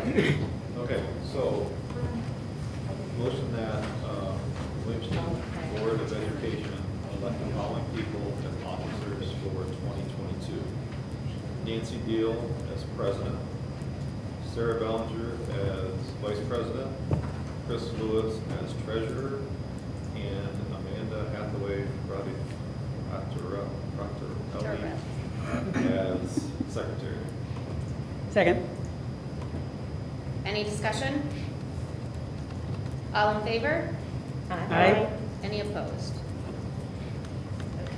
Okay, so, motion that Williamston Board of Education elect the following people as officers for 2022. Nancy Deal as president, Sarah Bellinger as vice president, Chris Lewis as treasurer, and Amanda Hathaway as secretary. Second. Any discussion? All in favor? Aye. Any opposed? Okay.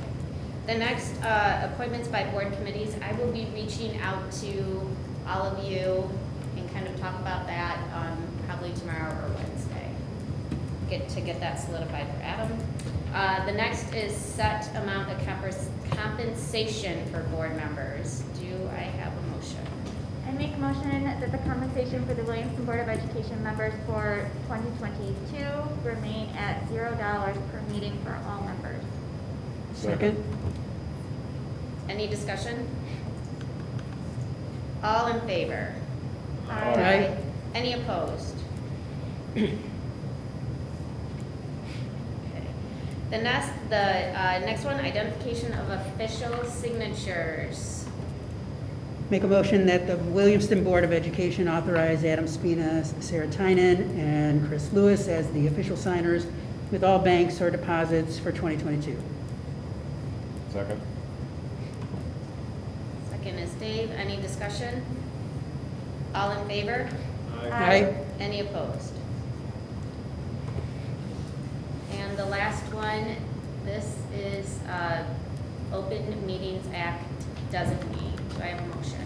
The next appointments by board committees, I will be reaching out to all of you and kind of talk about that probably tomorrow or Wednesday. Get that solidified for Adam. The next is set amount of compensation for board members. Do I have a motion? I make a motion that the compensation for the Williamston Board of Education members for 2022 remain at $0 per meeting for all members. Second. Any discussion? All in favor? Aye. Any opposed? Okay. The next one, identification of official signatures. Make a motion that the Williamston Board of Education authorize Adam Spina, Sarah Tynan, and Chris Lewis as the official signers with all banks or deposits for 2022. Second. Second is Dave. Any discussion? All in favor? Aye. Any opposed? And the last one, this is Open Meetings Act designee. Do I have a motion?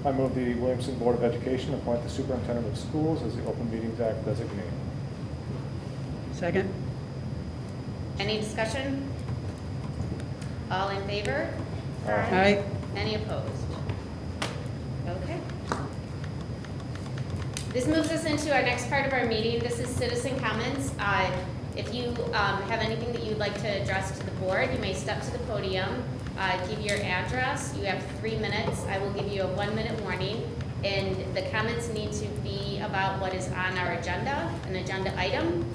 I move the Williamston Board of Education appoint the superintendent of schools as the Open Meetings Act designee. Second. Any discussion? All in favor? Aye. Any opposed? Okay. This moves us into our next part of our meeting. This is citizen comments. If you have anything that you'd like to address to the board, you may step to the podium, give your address. You have 3 minutes. I will give you a 1-minute warning. And the comments need to be about what is on our agenda, an agenda item.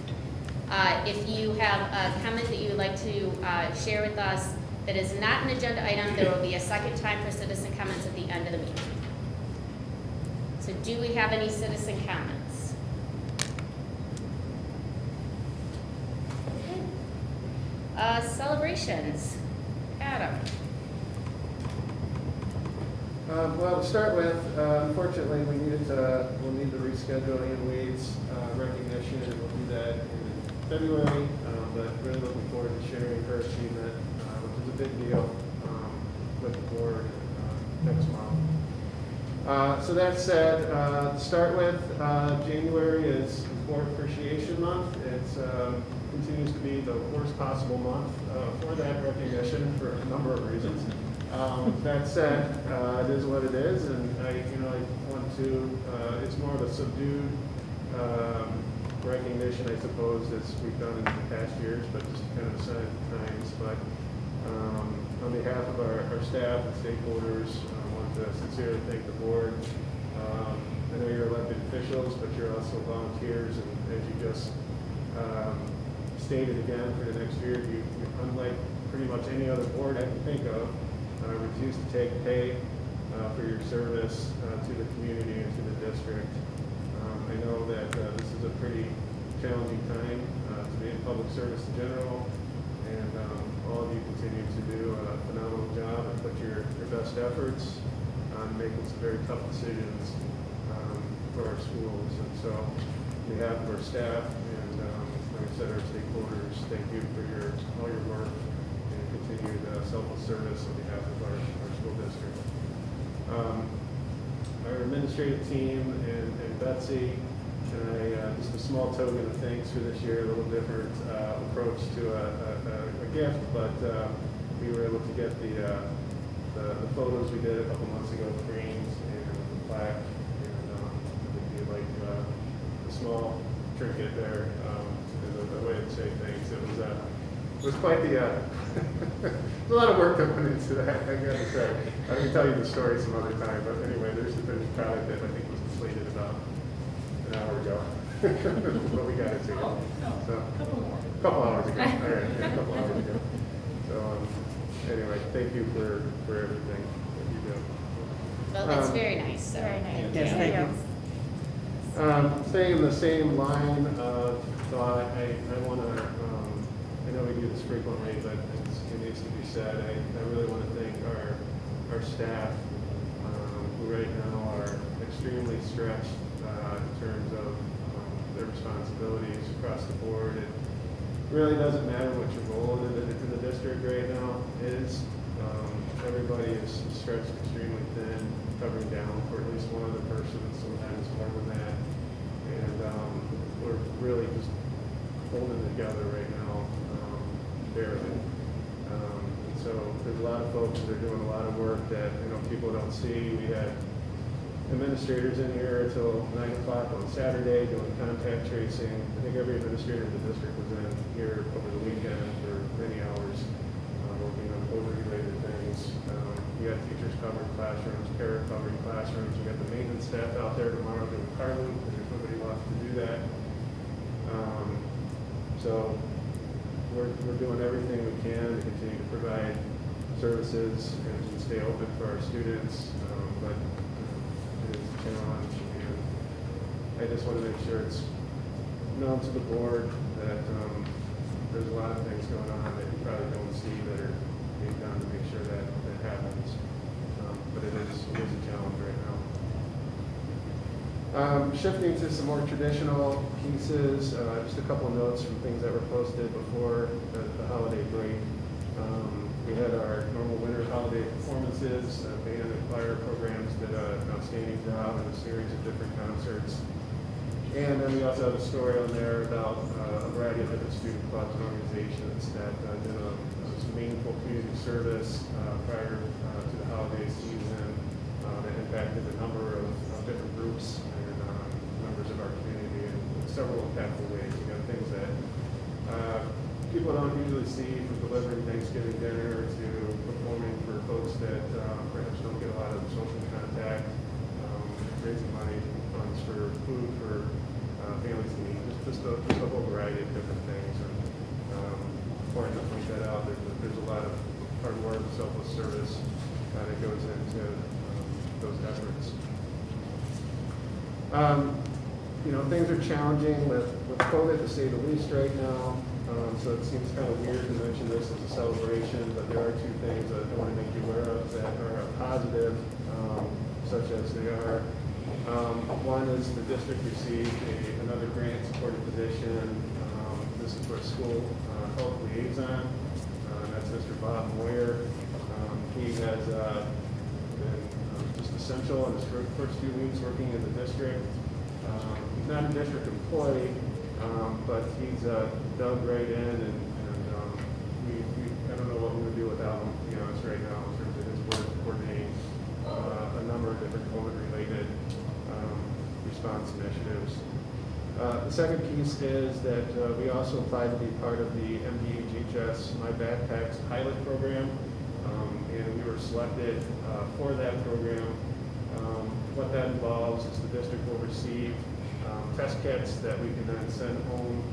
If you have a comment that you would like to share with us that is not an agenda item, there will be a second time for citizen comments at the end of the meeting. So do we have any citizen comments? Okay. Celebrations. Adam. Well, to start with, unfortunately, we'll need to reschedule Ann Wade's recognition, and we'll do that in February. But really looking forward to sharing her achievement, which is a big deal, with the board next month. So that said, to start with, January is Board Appreciation Month. It continues to be the worst possible month for that recognition for a number of reasons. That said, it is what it is, and I want to. It's more of a subdued recognition, I suppose, as we've done in the past years, but just kind of a sign of the times. But on behalf of our staff and stakeholders, I want to sincerely thank the board. I know you're elected officials, but you're also volunteers, and as you just stated again, for the next year, you unlike pretty much any other board I can think of, refuse to take pay for your service to the community and to the district. I know that this is a pretty challenging time to be in public service in general, and all of you continue to do a phenomenal job and put your best efforts on making some very tough decisions for our schools. And so, on behalf of our staff and, like I said, our stakeholders, thank you for all your work and continued selfless service on behalf of our school district. Our administrative team and Betsy, and just a small token of thanks for this year, a little different approach to a gift, but we were able to get the photos we did a couple months ago framed and the plaque, and I think you'd like a small trinket there as a way to say thanks. It was quite the there's a lot of work that went into that, I gotta say. I can tell you the story some other time, but anyway, there's the finished product that I think was slated about an hour ago. But we got it together. So, couple hours ago. All right, yeah, a couple hours ago. So, anyway, thank you for everything that you do. Well, that's very nice, so. Very nice. Yes, thank you. Staying in the same line of thought, I want to, I know we do this frequently, but it needs to be said. I really want to thank our staff, who right now are extremely stretched in terms of their responsibilities across the board. It really doesn't matter what your role in the district right now is. Everybody is stretched extremely thin, covering down for at least one other person, sometimes more than that. And we're really just holding it together right now, barely. And so there's a lot of folks that are doing a lot of work that people don't see. We had administrators in here till 9 o'clock on Saturday doing contact tracing. I think every administrator in the district was in here over the weekend for many hours, working on COVID-related things. We got teachers covering classrooms, para covering classrooms. We got the maintenance staff out there tomorrow doing carling, because there's nobody left to do that. So we're doing everything we can to continue to provide services and to stay open for our students, but it is a challenge, and I just want to make sure it's known to the board that there's a lot of things going on that you probably don't see that are being done to make sure that happens. But it is a challenge right now. Shifting to some more traditional pieces, just a couple of notes from things that were posted before the holiday break. We had our normal winter holiday performances. Band and choir programs did an outstanding job in a series of different concerts. And then we also have a story on there about a variety of different student clubs and organizations that did some meaningful community service prior to the holiday season that impacted a number of different groups and members of our community in several impactful ways. You know, things that people don't usually see, from delivering Thanksgiving dinner to performing for folks that perhaps don't get a lot of social contact, raising money, funds for food for families in need, just a whole variety of different things. And important to point that out. There's a lot of hard work, selfless service that goes into those efforts. Things are challenging with COVID, to say the least, right now. So it seems kind of weird to mention this as a celebration, but there are two things that I want to make you aware of that are positive, such as they are. One is the district received another grant supported position. This is for a school health liaison. That's Mr. Bob Moyer. He has been just essential in his first few weeks working in the district. He's not a district employee, but he's dug right in, and I don't know what we would do without him, to be honest, right now, in terms of his work coordinating a number of different COVID-related response initiatives. The second piece is that we also applied to be part of the MDHHS My Backpacks pilot program, and we were selected for that program. What that involves is the district will receive test kits that we can then send home,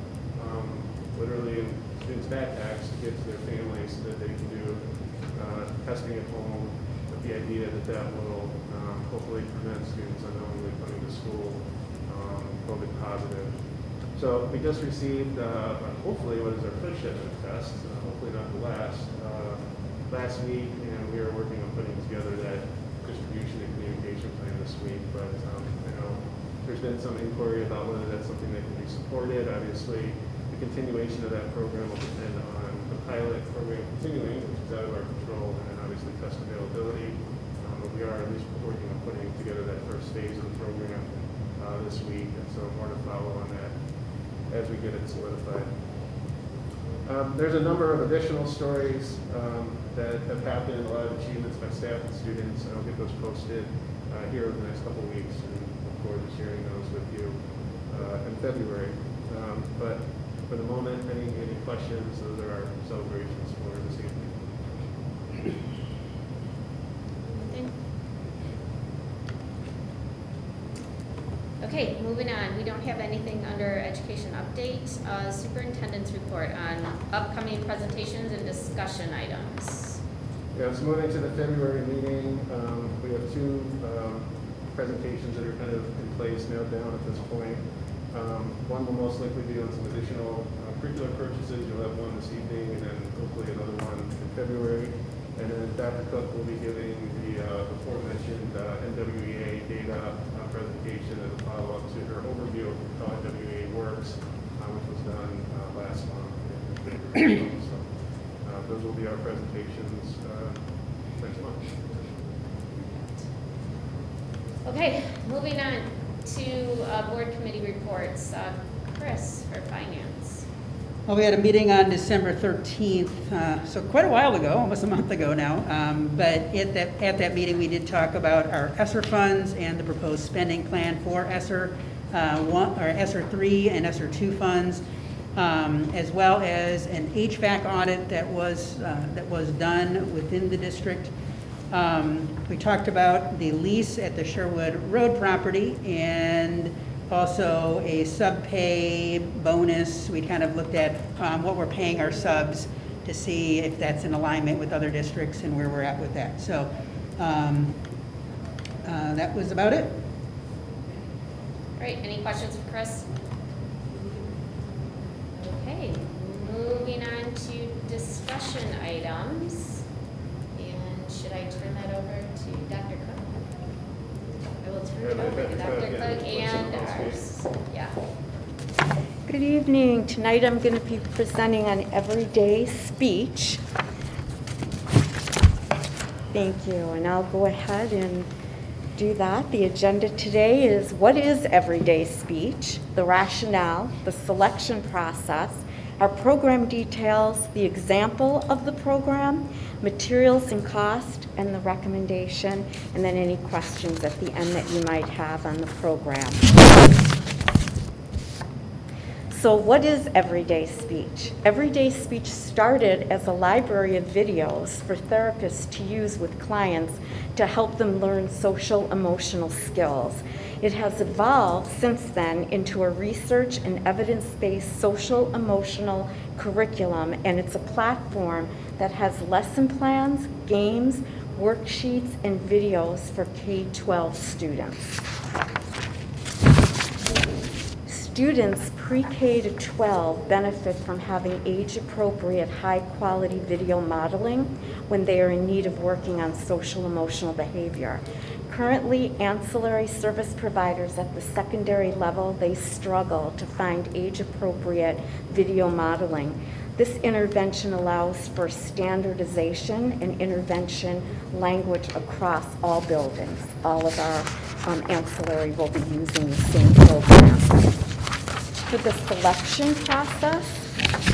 literally in students' backpacks, to give to their families so that they can do testing at home, with the idea that will hopefully prevent students unknowingly coming to school COVID positive. So we just received, hopefully, what is our fifth shipment of tests, hopefully not the last week, and we are working on putting together that distribution and communication plan this week. But I know there's been some inquiry about whether that's something that can be supported. Obviously, the continuation of that program will depend on the pilot program continuing, which is out of our control, and then obviously test availability. But we are at least working on putting together that first phase of the program this week, and so more to follow on that as we get it solidified. There's a number of additional stories that have happened, a lot of achievements by staff and students, and I'll get those posted here over the next couple of weeks, and look forward to sharing those with you in February. But for the moment, any questions? Those are our celebrations for this evening. Okay, moving on. We don't have anything under education update. Superintendent's report on upcoming presentations and discussion items. Yeah, so moving to the February meeting, we have two presentations that are kind of in place, nailed down at this point. One will most likely be on some additional curricular purchases. You'll have one this evening, and then hopefully another one in February. And then Dr. Cook will be giving the aforementioned NWEA data presentation as a follow-up to her overview of how NWEA works, which was done last month. So those will be our presentations next month. Okay, moving on to board committee reports. Chris for finance. Well, we had a meeting on December 13th, so quite a while ago, almost a month ago now. But at that meeting, we did talk about our ESSER funds and the proposed spending plan for ESSER 3 and ESSER 2 funds, as well as an HVAC audit that was done within the district. We talked about the lease at the Sherwood Road property and also a sub-pay bonus. We kind of looked at what we're paying our subs to see if that's in alignment with other districts and where we're at with that. So that was about it. All right, any questions for Chris? Okay, moving on to discussion items. And should I turn that over to Dr. Cook? I will turn it over to Dr. Cook and ours. Yeah. Good evening. Tonight I'm going to be presenting on everyday speech. Thank you. And I'll go ahead and do that. The agenda today is what is everyday speech, the rationale, the selection process, our program details, the example of the program, materials and cost, and the recommendation, and then any questions at the end that you might have on the program. So what is everyday speech? Everyday speech started as a library of videos for therapists to use with clients to help them learn social emotional skills. It has evolved since then into a research and evidence-based social emotional curriculum, and it's a platform that has lesson plans, games, worksheets, and videos for K-12 students. Students pre-K to 12 benefit from having age-appropriate, high-quality video modeling when they are in need of working on social-emotional behavior. Currently, ancillary service providers at the secondary level, they struggle to find age-appropriate video modeling. This intervention allows for standardization and intervention language across all buildings. All of our ancillary will be using the same program. For the selection process,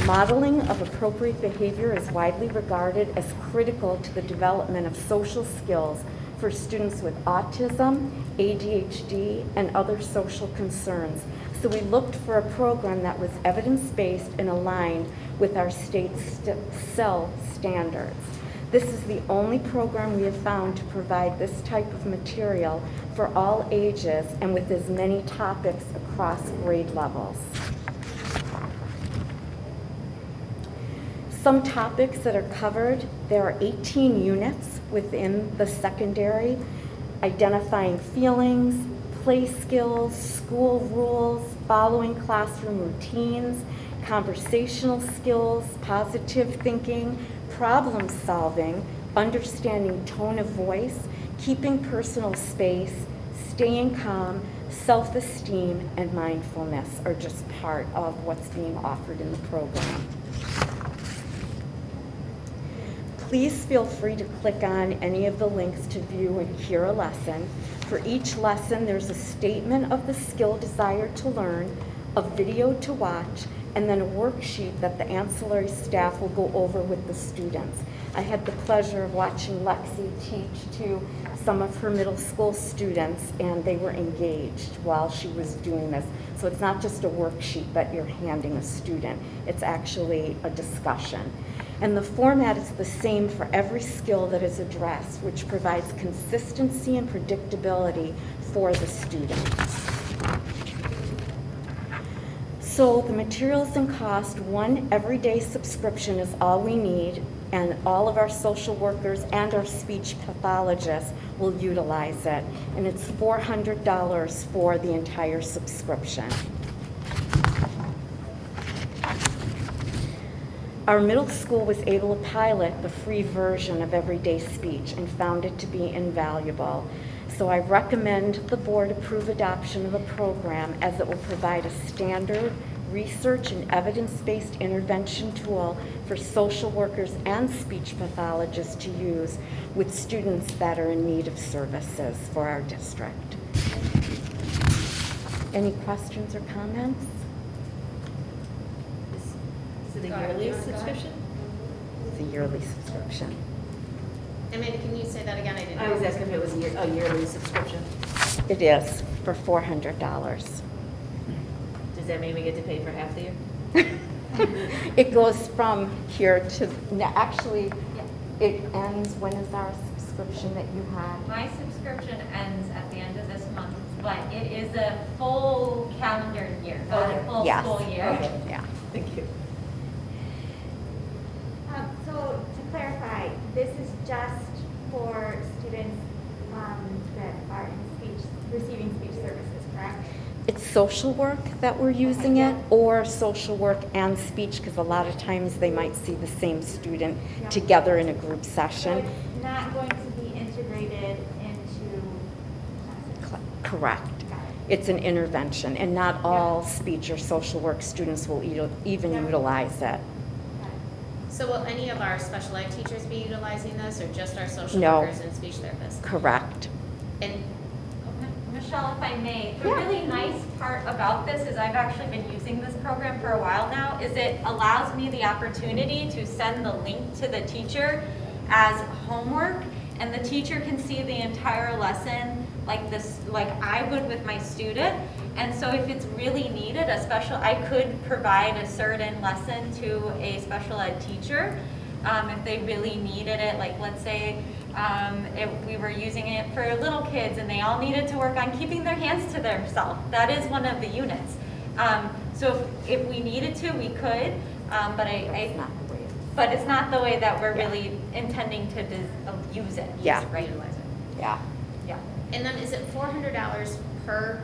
modeling of appropriate behavior is widely regarded as critical to the development of social skills for students with autism, ADHD, and other social concerns. So we looked for a program that was evidence-based and aligned with our state CEL standards. This is the only program we have found to provide this type of material for all ages and with as many topics across grade levels. Some topics that are covered, there are 18 units within the secondary, identifying feelings, play skills, school rules, following classroom routines, conversational skills, positive thinking, problem solving, understanding tone of voice, keeping personal space, staying calm, self-esteem, and mindfulness are just part of what's being offered in the program. Please feel free to click on any of the links to view and hear a lesson. For each lesson, there's a statement of the skill desired to learn, a video to watch, and then a worksheet that the ancillary staff will go over with the students. I had the pleasure of watching Lexi teach to some of her middle school students, and they were engaged while she was doing this. So it's not just a worksheet that you're handing a student, it's actually a discussion. And the format is the same for every skill that is addressed, which provides consistency and predictability for the student. So the materials and cost, one everyday subscription is all we need, and all of our social workers and our speech pathologists will utilize it. And it's $400 for the entire subscription. Our middle school was able to pilot the free version of Everyday Speech and found it to be invaluable. So I recommend the board approve adoption of the program, as it will provide a standard research and evidence-based intervention tool for social workers and speech pathologists to use with students that are in need of services for our district. Any questions or comments? Is it a Go ahead. yearly Go ahead. subscription? It's a yearly subscription. Amanda, can you say that again? I didn't. I was asking if it was a yearly subscription. It is for $400. Does that mean we get to pay for half the year? It goes from here to, actually, it ends, when is our subscription that you had? My subscription ends at the end of this month, but it is a full calendar year, not a full Yes. school year. Okay. Yeah. Thank you. So to clarify, this is just for students that are in speech, receiving speech services, correct? It's social work that we're using it, or social work and speech, because a lot of times they might see the same student Yeah. together in a group So session. it's not going to be integrated into classes. Correct. Got it. It's an intervention, and not all speech or social work students will even Yeah. utilize it. Got it. So will any of our special ed teachers be utilizing this, or just our social No. workers and speech therapists? Correct. And Michelle, if I may, the Yeah. really nice part about this is I've actually been using this program for a while now, is it allows me the opportunity to send the link to the teacher as homework, and the teacher can see the entire lesson like this, like I would with my student. And so if it's really needed, I could provide a certain lesson to a special ed teacher if they really needed it. Like, let's say if we were using it for little kids and they all needed to work on keeping their hands to themselves. That is one of the units. So if we needed to, we could, but That's not the way it is. but it's not the way that we're Yeah. really intending to use it. Yeah. Right. utilize it. Yeah. Yeah. And then is it $400 per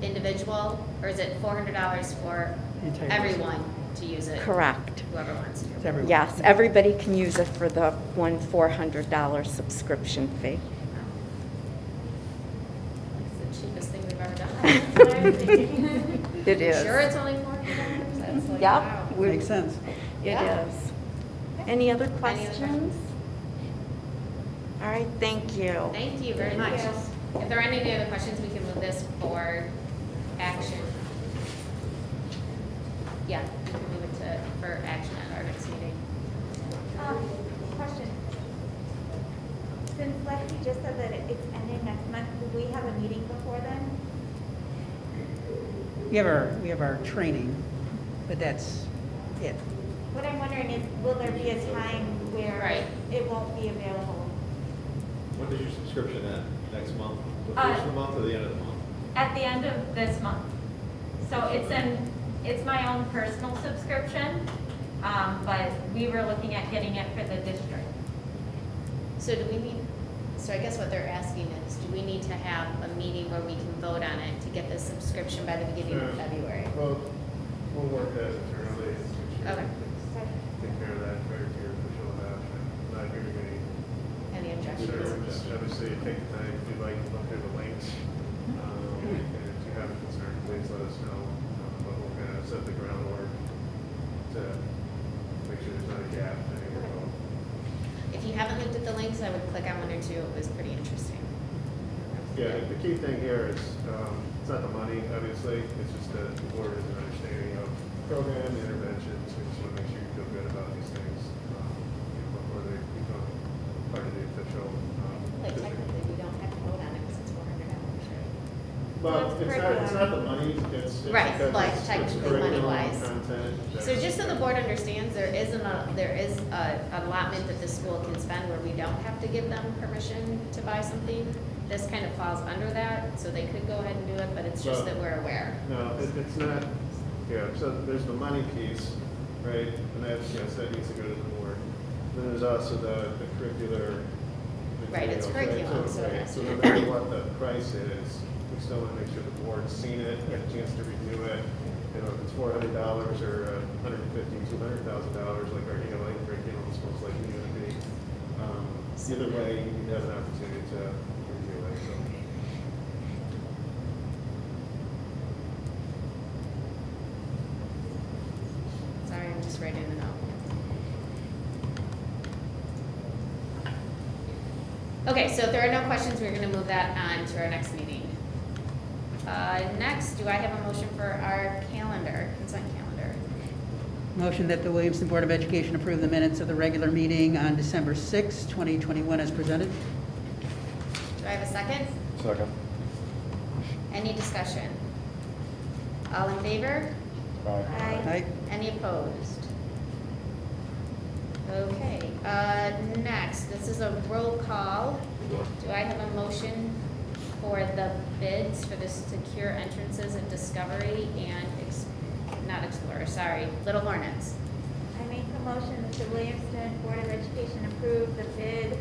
individual, or is it $400 for Entire- everyone to use it? Correct. Whoever wants to. It's everyone. Yes, everybody can use it for the one $400 subscription fee. It's the cheapest thing we've ever done. That's what I was thinking. It is. Sure, it's only $400? That's like, Yep. wow. Makes sense. It Yeah. is. Any other Any other questions? All right, thank you. Thank you very Thank much. you. If there are any other questions, we can move this for action. Yeah, we can move it to, for action at our next meeting. Question. Since Lexi just said that it's ending next month, will we have a meeting before then? We have our training, but that's it. What I'm wondering is, will there be a time where Right. it won't be available? When does your subscription end? Next month? The Uh, first of the month or the end of the month? At the end of this month. So it's my own personal subscription, but we were looking at getting it for the district. So do we need, so I guess what they're asking is, do we need to have a meeting where we can vote on it to get this subscription by the beginning of February? Well, we'll work that internally. Okay. Take care of that prior to your official adoption. Not giving any Any objections? concerns. Obviously, take the time if you'd like to look through the links. And if you have a concern, please let us know. But we'll kind of set the groundwork to make sure there's not a gap in any of the vote. If you haven't looked at the links, I would click on one or two. It was pretty interesting. Yeah, the key thing here is, it's not the money, obviously, it's just that the board has an understanding of program, the interventions, we just want to make sure you feel good about these things, before they become part of the official. Like technically, we don't have to vote on it because it's $400, right? Well, it's not the money, it's Right, because like it's technically curriculum, money-wise. content. So just so the board understands, there is a allotment that the school can spend where we don't have to give them permission to buy something. This kind of falls under that, so they could go ahead and do it, but it's just Well, that we're aware. No, it's not, Yeah, so there's the money piece, right, and that's, yes, that needs to go to the board. Then there's also the curricular Right, it's materials, curriculum, so it right, has so to no be- matter what the price is, we still want to make sure the board's seen it, had a chance to review it. You know, if it's $400 or $150,000, $200,000, like our ELA curriculum is most likely going to be. Either way, you need to have an opportunity to review it, so. Sorry, I'm just writing it out. Okay, so if there are no questions, we're going to move that on to our next meeting. Next, do I have a motion for our calendar, consent calendar? Motion that the Williamston Board of Education approve the minutes of the regular meeting on December 6, 2021 as presented. Do I have a second? Second. Any discussion? All in favor? Aye. Aye. Any opposed? Okay, next, this is a roll call. Do I have a motion for the bids for the secure entrances at Discovery and, not Explorer, sorry, Little Hornets? I make a motion that the Williamston Board of Education approve the bid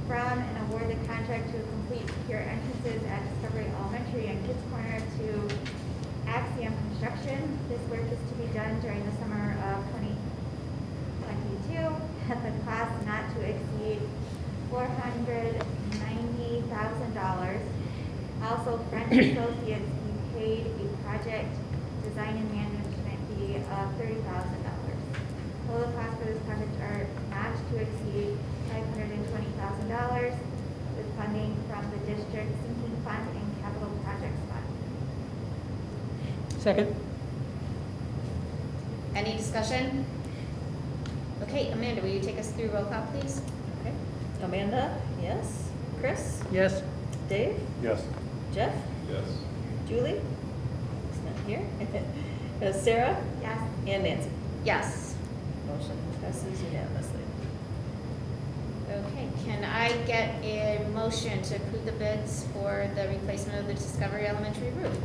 from and award the contract to complete secure entrances at Discovery Elementary and Kids Corner to Axiom Construction. This work is to be done during the summer of 2022 at the cost not to exceed $490,000. Also, French Associates be paid a project design and management fee of $30,000. Total costs for this project are not to exceed $520,000 with funding from the district sinking fund and capital projects fund. Second? Any discussion? Okay, Amanda, will you take us through roll call, please? Okay. Amanda, yes. Chris? Yes. Dave? Yes. Jeff? Yes. Julie? He's not here. Sarah? Yes. And Nancy? Yes. Motion passes unanimously. Okay, can I get a motion to approve the bids for the replacement of the Discovery Elementary roof?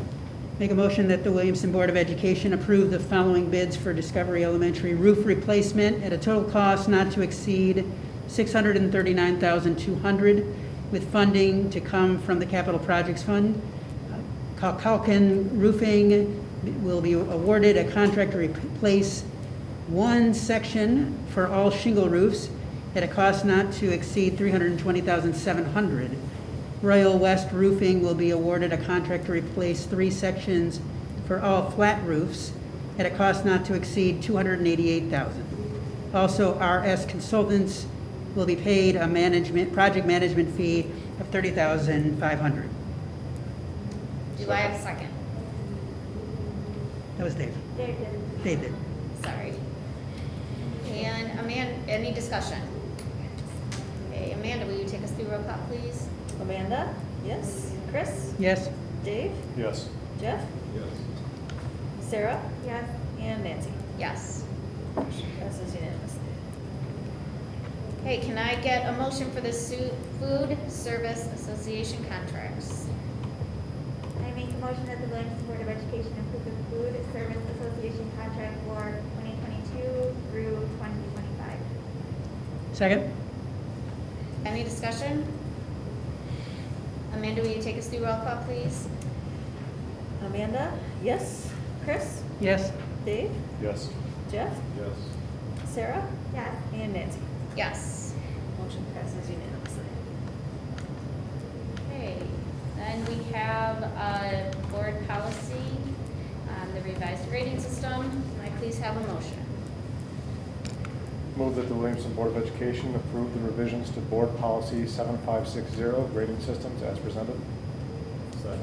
Make a motion that the Williamston Board of Education approve the following bids for Discovery Elementary roof replacement at a total cost not to exceed $639,200 with funding to come from the Capital Projects Fund. Calkin Roofing will be awarded a contract to replace one section for all shingle roofs at a cost not to exceed $320,700. Royal West Roofing will be awarded a contract to replace 3 sections for all flat roofs at a cost not to exceed $288,000. Also, RS Consultants will be paid a project management fee of $30,500. Do I have a second? That was Dave. Dave did. Dave did. Sorry. And Amanda, any discussion? Okay, Amanda, will you take us through roll call, please? Amanda, yes. Chris? Yes. Dave? Yes. Jeff? Yes. Sarah? Yes. And Nancy? Yes. Motion passes unanimously. Okay, can I get a motion for the Food Service Association contracts? I make a motion that the Williamston Board of Education approve the Food Service Association contract for 2022 through 2025. Second? Any discussion? Amanda, will you take us through roll call, please? Amanda, yes. Chris? Yes. Dave? Yes. Jeff? Yes. Yes. Sarah? And Nancy? Yes. Motion passes unanimously. Okay, then we have a board policy on the revised grading system. Can I please have a motion? Move that the Williamston Board of Education approve the revisions to Board Policy 7560, grading systems as presented. Second.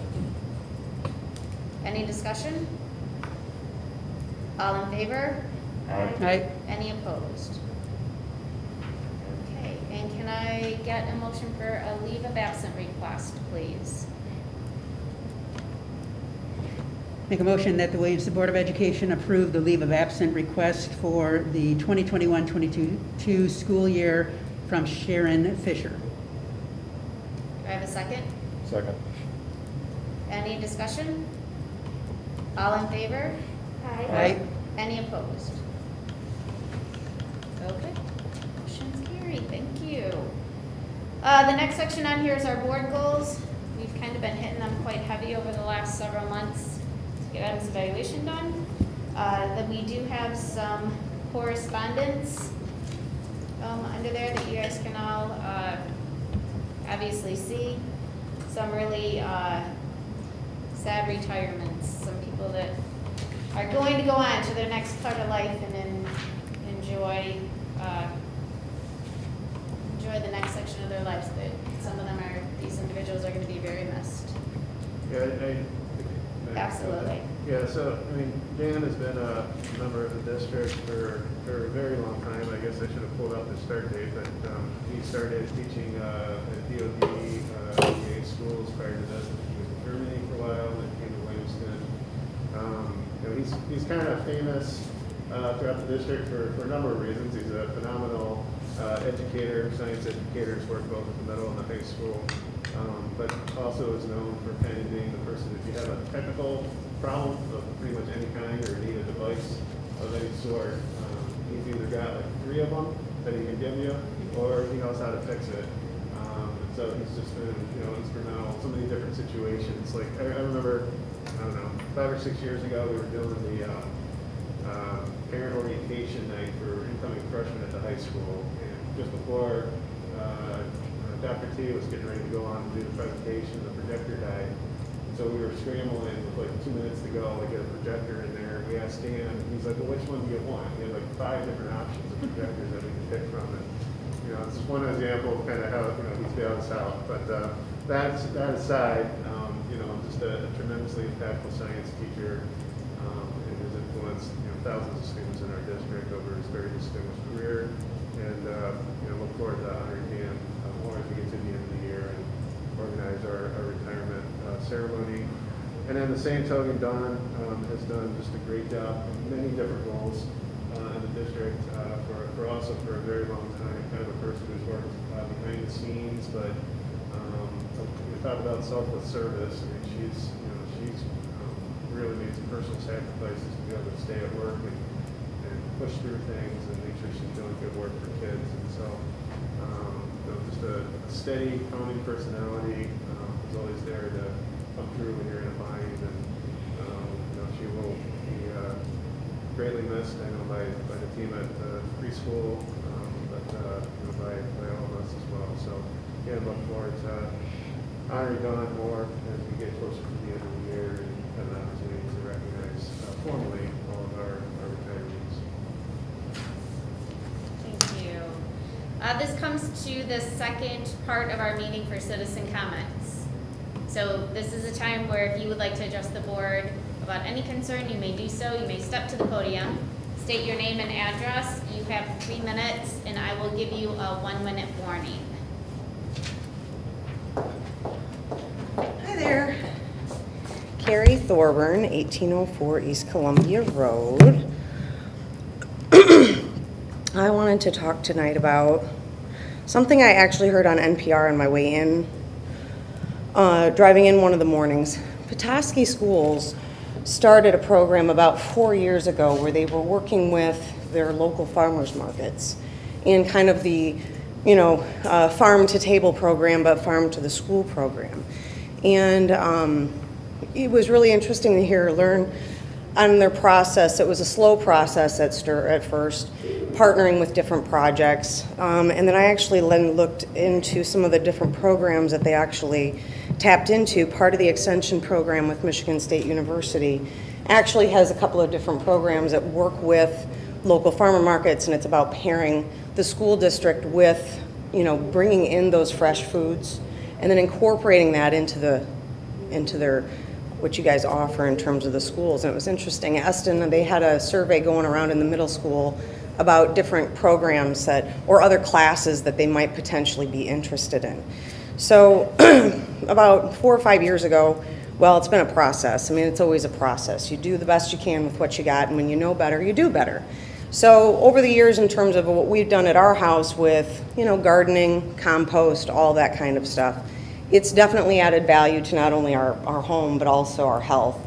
Any discussion? All in favor? Aye. Any opposed? Okay, and can I get a motion for a leave of absent request, please? Make a motion that the Williamston Board of Education approve the leave of absent request for the 2021-22 school year from Sharon Fisher. Do I have a second? Second. Any discussion? All in favor? Aye. Any opposed? Okay, motion's carried, thank you. The next section on here is our board goals. We've kind of been hitting them quite heavy over the last several months to get Adam's evaluation done. Then we do have some correspondence under there that you guys can all obviously see. Some really sad retirements, some people that are going to go on to their next part of life and then enjoy the next section of their lives. But some of them are, these individuals are going to be very missed. Yeah, Absolutely. Yeah, so, I mean, Dan has been a member of the district for a very long time. I guess I should have pulled out the start date, but he started teaching at DOD VA schools prior to this. He was in Germany for a while, then came to Williamston. You know, he's kind of famous throughout the district for a number of reasons. He's a phenomenal educator, science educator. He's worked both at the middle and the high school. But also is known for kind of being the person, if you have a technical problem of pretty much any kind or need a device of any sort, he's either got like 3 of them that he can give you, or he knows how to fix it. So he's just been, you know, instrumental in so many different situations. Like I remember, I don't know, 5 or 6 years ago, we were doing the parent orientation night for incoming freshmen at the high school, and just before Dr. T was getting ready to go on and do the presentation, the projector died. So we were scrambling with like 2 minutes to go to get a projector in there. We asked Dan, and he's like, well, which one do you want? He had like 5 different options of projectors that we could pick from. And, you know, it's just one example of kind of how, you know, he's bailed us out. But that aside, you know, just a tremendously impactful science teacher, and has influenced, you know, thousands of students in our district over his very distinguished career. And, you know, look forward to honoring Dan more as we get to the end of the year and organize our retirement ceremony. And then the same token, Don has done just a great job in many different roles in the district for also for a very long time, kind of a person who's worked behind the scenes, but we talk about selfless service. I mean, she's really made some personal sacrifices to be able to stay at work and push through things and make sure she's doing good work for kids. And so, you know, just a steady, calming personality is always there to come through when you're in a bind, and you know, she will be greatly missed, I know, by the team at preschool, but you know, by all of us as well. So again, look forward to honoring Dawn more as we get closer to the end of the year and have an opportunity to recognize formally all of our retirees. Thank you. This comes to the second part of our meeting for citizen comments. So this is a time where if you would like to address the board about any concern, you may do so. You may step to the podium, state your name and address. You have 3 minutes, and I will give you a 1-minute warning. Hi there. Carrie Thorburn, 1804 East Columbia Road. I wanted to talk tonight about something I actually heard on NPR on my way in, driving in one of the mornings. Petoskey Schools started a program about 4 years ago where they were working with their local farmers markets in kind of the, you know, farm to table program, but farm to the school program. And it was really interesting to learn on their process. It was a slow process at first, partnering with different projects. And then I actually then looked into some of the different programs that they actually tapped into. Part of the extension program with Michigan State University actually has a couple of different programs that work with local farmer markets, and it's about pairing the school district with, you know, bringing in those fresh foods and then incorporating that into their what you guys offer in terms of the schools. And it was interesting. Eston, they had a survey going around in the middle school about different programs or other classes that they might potentially be interested in. So about 4 or 5 years ago, well, it's been a process. I mean, it's always a process. You do the best you can with what you got, and when you know better, you do better. So over the years, in terms of what we've done at our house with, you know, gardening, compost, all that kind of stuff, it's definitely added value to not only our home, but also our health.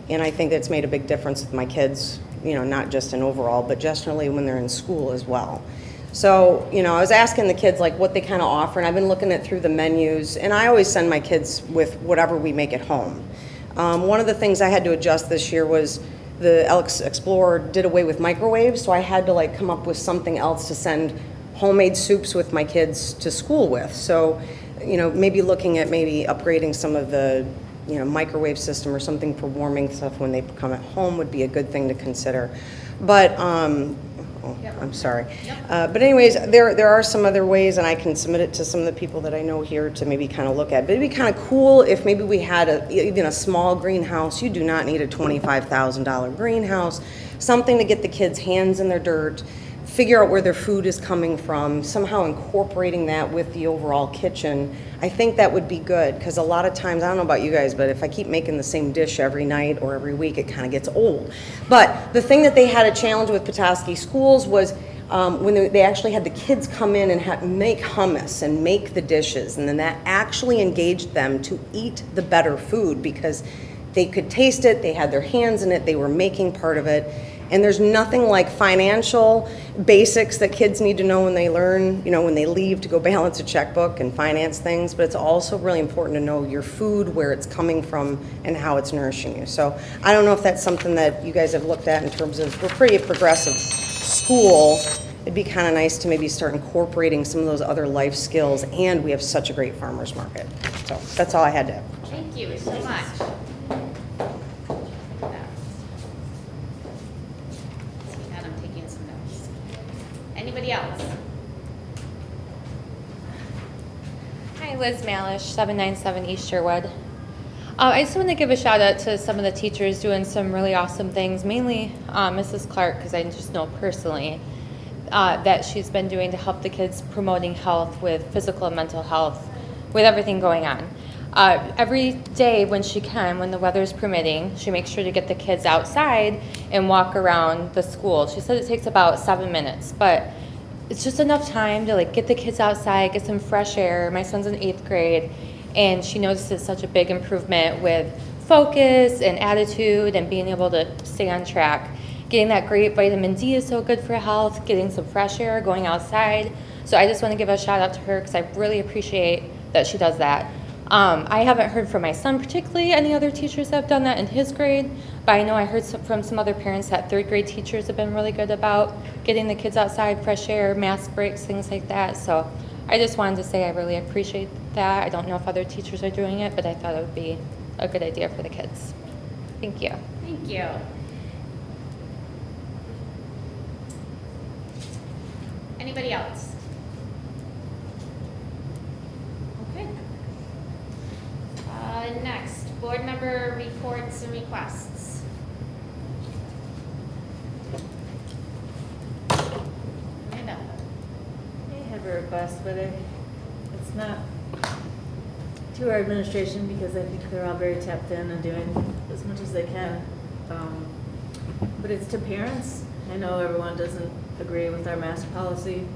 And I think that's made a big difference with my kids, not just in overall, but generally when they're in school as well. So, I was asking the kids like what they kind of offer, and I've been looking at through the menus, and I always send my kids with whatever we make at home. One of the things I had to adjust this year was the Alex Explorer did away with microwaves, so I had to like come up with something else to send homemade soups with my kids to school with. So, maybe looking at maybe upgrading some of the, microwave system or something for warming stuff when they come at home would be a good thing to consider. But, I'm sorry. But anyways, there are some other ways, and I can submit it to some of the people that I know here to maybe kind of look at. But it'd be kind of cool if maybe we had even a small greenhouse. You do not need a $25,000 greenhouse. Something to get the kids' hands in their dirt, figure out where their food is coming from, somehow incorporating that with the overall kitchen. I think that would be good, because a lot of times, I don't know about you guys, but if I keep making the same dish every night or every week, it kind of gets old. But the thing that they had a challenge with Petoskey Schools was when they actually had the kids come in and make hummus and make the dishes, and then that actually engaged them to eat the better food because they could taste it, they had their hands in it, they were making part of it. And there's nothing like financial basics that kids need to know when they learn, when they leave to go balance a checkbook and finance things, but it's also really important to know your food, where it's coming from, and how it's nourishing you. So I don't know if that's something that you guys have looked at in terms of, we're pretty progressive school. It'd be kind of nice to maybe start incorporating some of those other life skills, and we have such a great farmer's market. So that's all I had to add. Thank you so much. I'm taking some notes. Anybody else? Hi, Liz Malish, 797 East Sherwood. I just want to give a shout out to some of the teachers doing some really awesome things, mainly Mrs. Clark, because I just know personally that she's been doing to help the kids promoting health with physical and mental health, with everything going on. Every day when she can, when the weather's permitting, she makes sure to get the kids outside and walk around the school. She said it takes about 7 minutes, but it's just enough time to get the kids outside, get some fresh air. My son's in 8th grade, and she notices such a big improvement with focus and attitude and being able to stay on track. Getting that great vitamin D is so good for health, getting some fresh air, going outside. So I just want to give a shout out to her because I really appreciate that she does that. I haven't heard from my son particularly any other teachers that have done that in his grade, but I know I heard from some other parents that 3rd grade teachers have been really good about getting the kids outside, fresh air, mask breaks, things like that. So I just wanted to say I really appreciate that. I don't know if other teachers are doing it, but I thought it would be a good idea for the kids. Thank you. Thank you. Anybody else? Okay. Next, board member reports and requests. Amanda. I have a request, but it's not to our administration because I think they're all very tapped in and doing as much as they can. But it's to parents. I know everyone doesn't agree with our mask policy,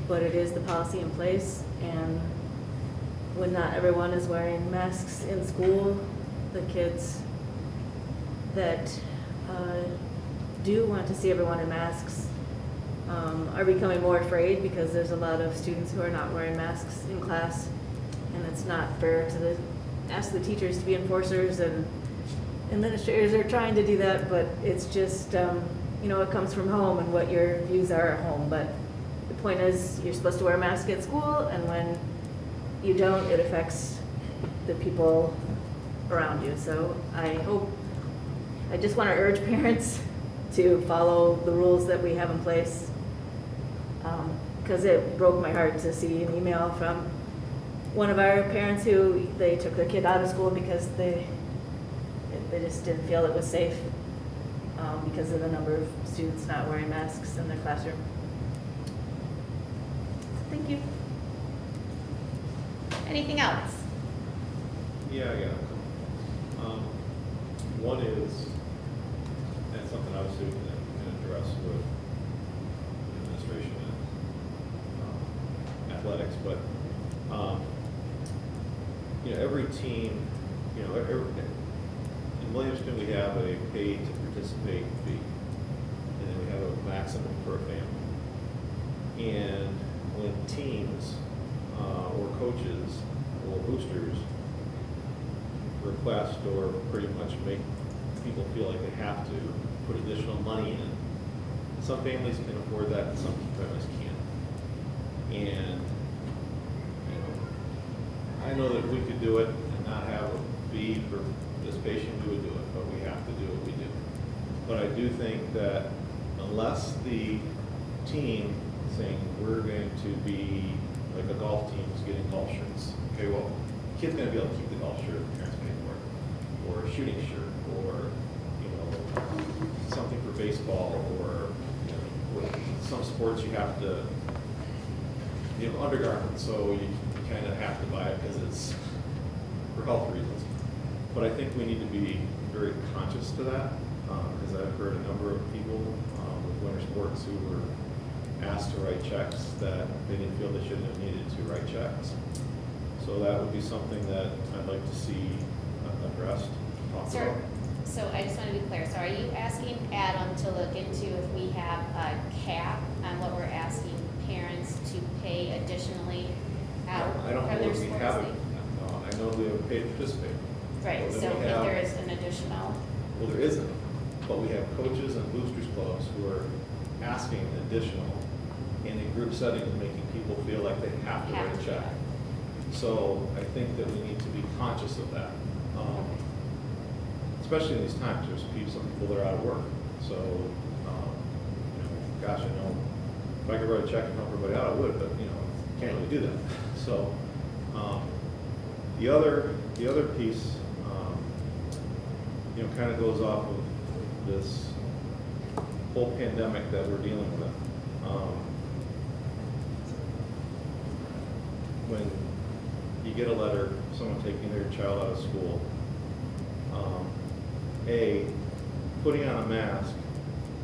but it is the policy in place, and when not everyone is wearing masks in school, the kids that do want to see everyone in masks are becoming more afraid because there's a lot of students who are not wearing masks in class, and it's not fair to ask the teachers to be enforcers, and administrators are trying to do that, but it's just, it comes from home and what your views are at home. But the point is, you're supposed to wear a mask at school, and when you don't, it affects the people around you. So I just want to urge parents to follow the rules that we have in place, because it broke my heart to see an email from one of our parents who they took their kid out of school because they just didn't feel it was safe because of the number of students not wearing masks in their classroom. Thank you. Anything else? Yeah, I got it. One is, and something obviously we can address with administration and athletics, but every team, in Williamston, we have a pay to participate fee, and then we have a maximum per family. And when teams or coaches or boosters request or pretty much make people feel like they have to put additional money in, some families can afford that and some families can't. And I know that if we could do it and not have a fee for participation, we would do it, but we have to do what we do. But I do think that unless the team saying we're going to be like a golf team is getting golf shirts, okay, well, the kid's gonna be able to keep the golf shirt if the parents pay for it, or a shooting shirt, or, something for baseball, or, with some sports you have to, undergarments, so you kind of have to buy it because it's for health reasons. But I think we need to be very conscious to that, because I've heard a number of people with winter sports who were asked to write checks that they didn't feel they shouldn't have needed to write checks. So that would be something that I'd like to see addressed, talked Sir, about. so I just want to be clear, so are you asking Adam to look into if we have a cap on what we're asking parents to pay additionally out I don't from know their if we sports have it. league? I know we have a paid to participate. Right, Well, so then if we have- there is an additional, Well, there isn't, but we have coaches and boosters clubs who are asking additional in a group setting and making people feel like they have to write a check. So I think that we need to be conscious of that. Especially in these times, there's some people that are out of work. So, gosh, I know if I could write a check and help everybody out, I would, but, can't really do that. So, the other piece, kind of goes off of this whole pandemic that we're dealing with. When you get a letter, someone taking their child out of school, putting on a mask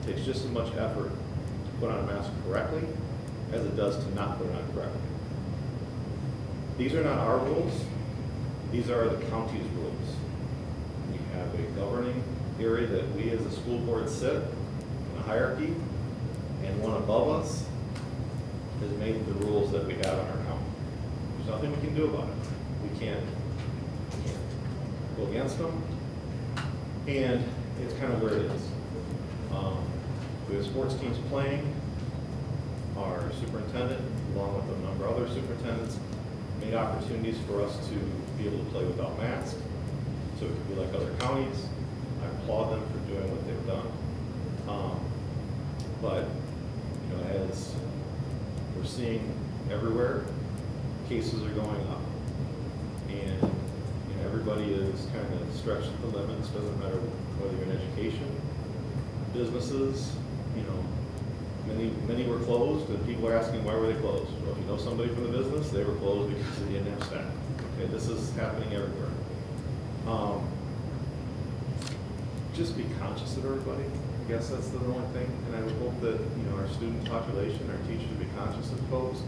takes just as much effort to put on a mask correctly as it does to not put it on correctly. These are not our rules. These are the county's rules. We have a governing area that we as a school board sit in a hierarchy, and one above us has made the rules that we have in our county. There's nothing we can do about it. We can't go against them, and it's kind of where it is. We have sports teams playing. Our superintendent, along with a number of other superintendents, made opportunities for us to be able to play without masks. So it could be like other counties. I applaud them for doing what they've done. But, as we're seeing everywhere, cases are going up. And, everybody is kind of stretched at the limits. Doesn't matter whether you're in education, businesses, many were closed, and people are asking why were they closed? Well, if you know somebody from the business, they were closed because they didn't have staff. Okay, this is happening everywhere. Just be conscious of everybody. I guess that's the only thing, and I would hope that, our student population, our teachers be conscious of folks.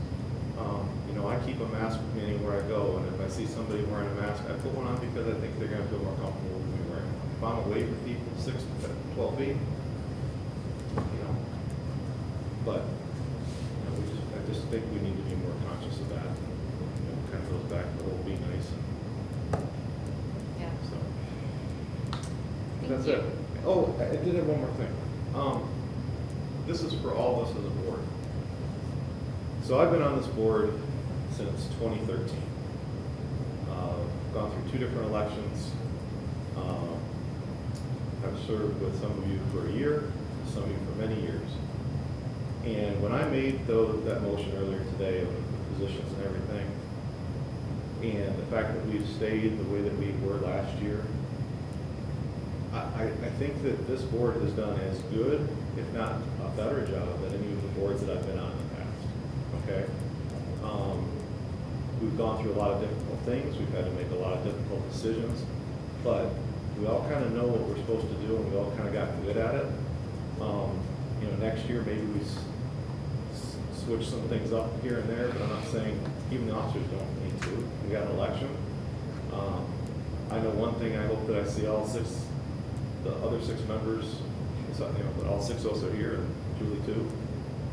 I keep a mask with me anywhere I go, and if I see somebody wearing a mask, I put one on because I think they're gonna feel more comfortable with me wearing one. If I'm away from people 6 to 12 feet, but, I just think we need to be more conscious of that. Kind of goes back to the whole be nice. yeah. So, Thank that's you. it. Oh, I did have one more thing. This is for all of us as a board. So I've been on this board since 2013. Gone through 2 different elections. I've served with some of you for a year, some of you for many years. And when I made that motion earlier today of the positions and everything, and the fact that we've stayed the way that we were last year, I think that this board has done as good, if not a better job than any of the boards that I've been on in the past, okay? We've gone through a lot of difficult things, we've had to make a lot of difficult decisions, but we all kind of know what we're supposed to do, and we all kind of got good at it. Next year, maybe we switch some things up here and there, but I'm not saying even the officers don't need to. We got an election. I know one thing I hope that I see all 6 the other 6 members, but all 6 of us are here, and Julie too,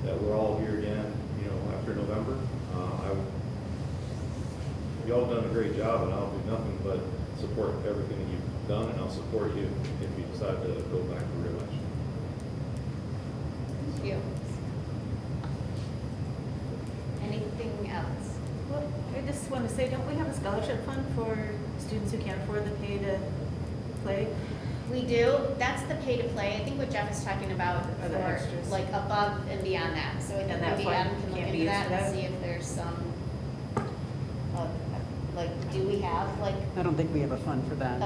that we're all here again, after November. You all done a great job, and I'll do nothing but support everything that you've done, and I'll support you if you decide to go back for re-election. Thank you. Anything else? Well, I just want to say, don't we have a scholarship fund for students who can't afford the pay to play? We do. That's the pay to play. I think what Jeff is talking about Are the for extras. like above and beyond that. So I think And that maybe fund Adam can look can't be into used that for and that? see if there's some, do we have I don't think we have a fund for that.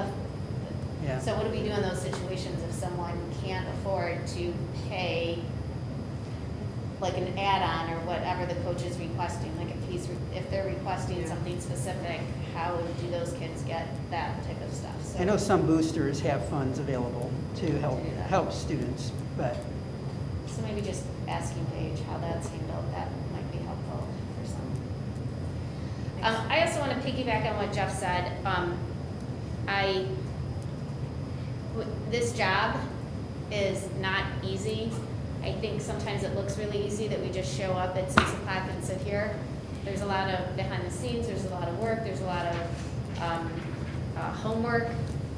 Yeah. So what do we do in those situations if someone can't afford to pay like an add-on or whatever the coach is requesting? Like if they're requesting something specific, how do those kids get that type of stuff? So I know some boosters have funds available to help do that. help students, but So maybe just asking Paige how that's handled, that might be helpful for some. I also want to piggyback on what Jeff said. This job is not easy. I think sometimes it looks really easy that we just show up at 6 o'clock and sit here. There's a lot of behind the scenes, there's a lot of work, there's a lot of homework,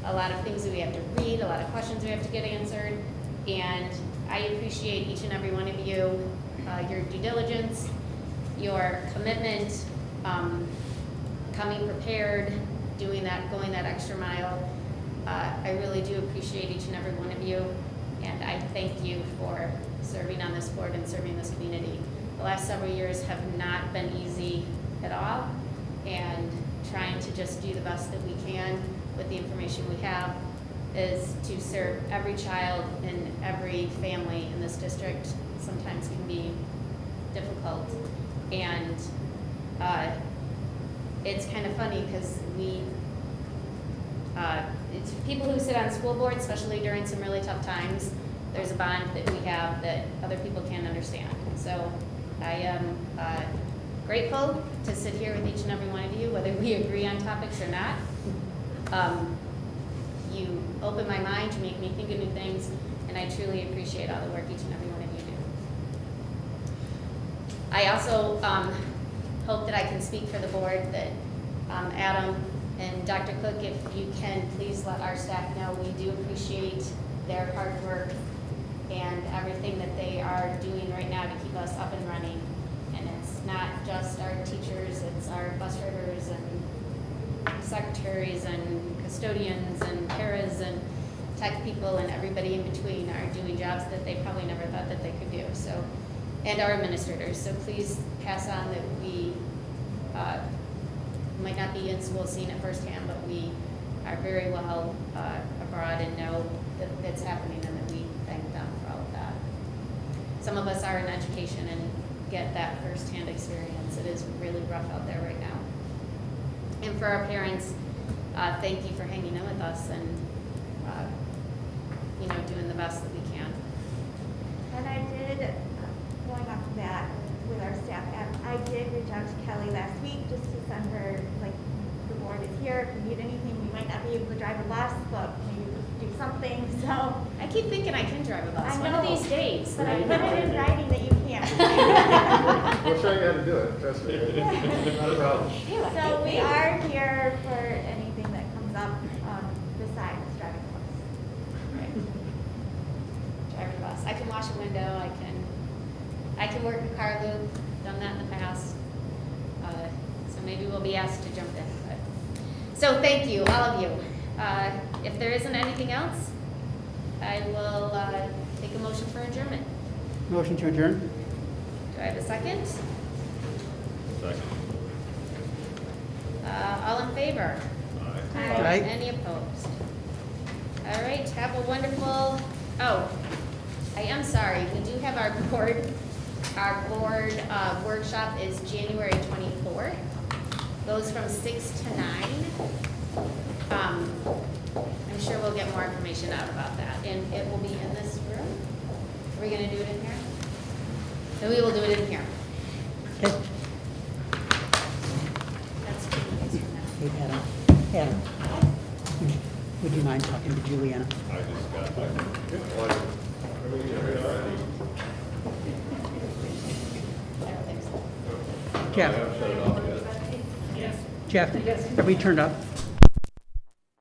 a lot of things that we have to read, a lot of questions we have to get answered. And I appreciate each and every one of you, your due diligence, your commitment, coming prepared, going that extra mile. I really do appreciate each and every one of you, and I thank you for serving on this board and serving this community. The last several years have not been easy at all, and trying to just do the best that we can with the information we have is to serve every child and every family in this district sometimes can be difficult. And it's kind of funny because it's people who sit on school boards, especially during some really tough times, there's a bond that we have that other people can't understand. So I am grateful to sit here with each and every one of you, whether we agree on topics or not. You open my mind, you make me think of new things, and I truly appreciate all the work each and every one of you do. I also hope that I can speak for the board that Adam and Dr. Cook, if you can, please let our staff know we do appreciate their hard work and everything that they are doing right now to keep us up and running. And it's not just our teachers, it's our bus drivers and secretaries and custodians and paras and tech people and everybody in between are doing jobs that they probably never thought that they could do. So, and our administrators. So please pass on that we might not be in school seeing it firsthand, but we are very well abroad and know that it's happening and that we thank them for all of that. Some of us are in education and get that firsthand experience. It is really rough out there right now. And for our parents, thank you for hanging in with us and doing the best that we can. And I did, going off of that with our staff, I did reach out to Kelly last week just to send her, like, the board is here, if you need anything, we might not be able to drive a bus, but maybe we could do something, so. I keep thinking I can drive a bus I one of know, these days. But I put it in writing that you can't. We'll show you how to do it, trust me. Not a problem. So we are here for anything that comes up besides driving a bus. Right. Drive a bus. I can wash a window. I can work a car loop. Done that in the past. So maybe we'll be asked to jump in. So thank you, all of you. If there isn't anything else, I will take a motion for adjournment. motion to adjourn? Do I have a second? Second. All in favor? Aye. Any opposed? All right, have a wonderful, I am sorry, we do have our board workshop is January 24th. Goes from 6 to 9. I'm sure we'll get more information out about that, and it will be in this room. Are we gonna do it in here? No, we will do it in here. Okay. That's 2 days from now. Hey, Adam, would you mind talking to Juliana? just got back. Jeff? Shut it off yet. Jeff, have we turned up?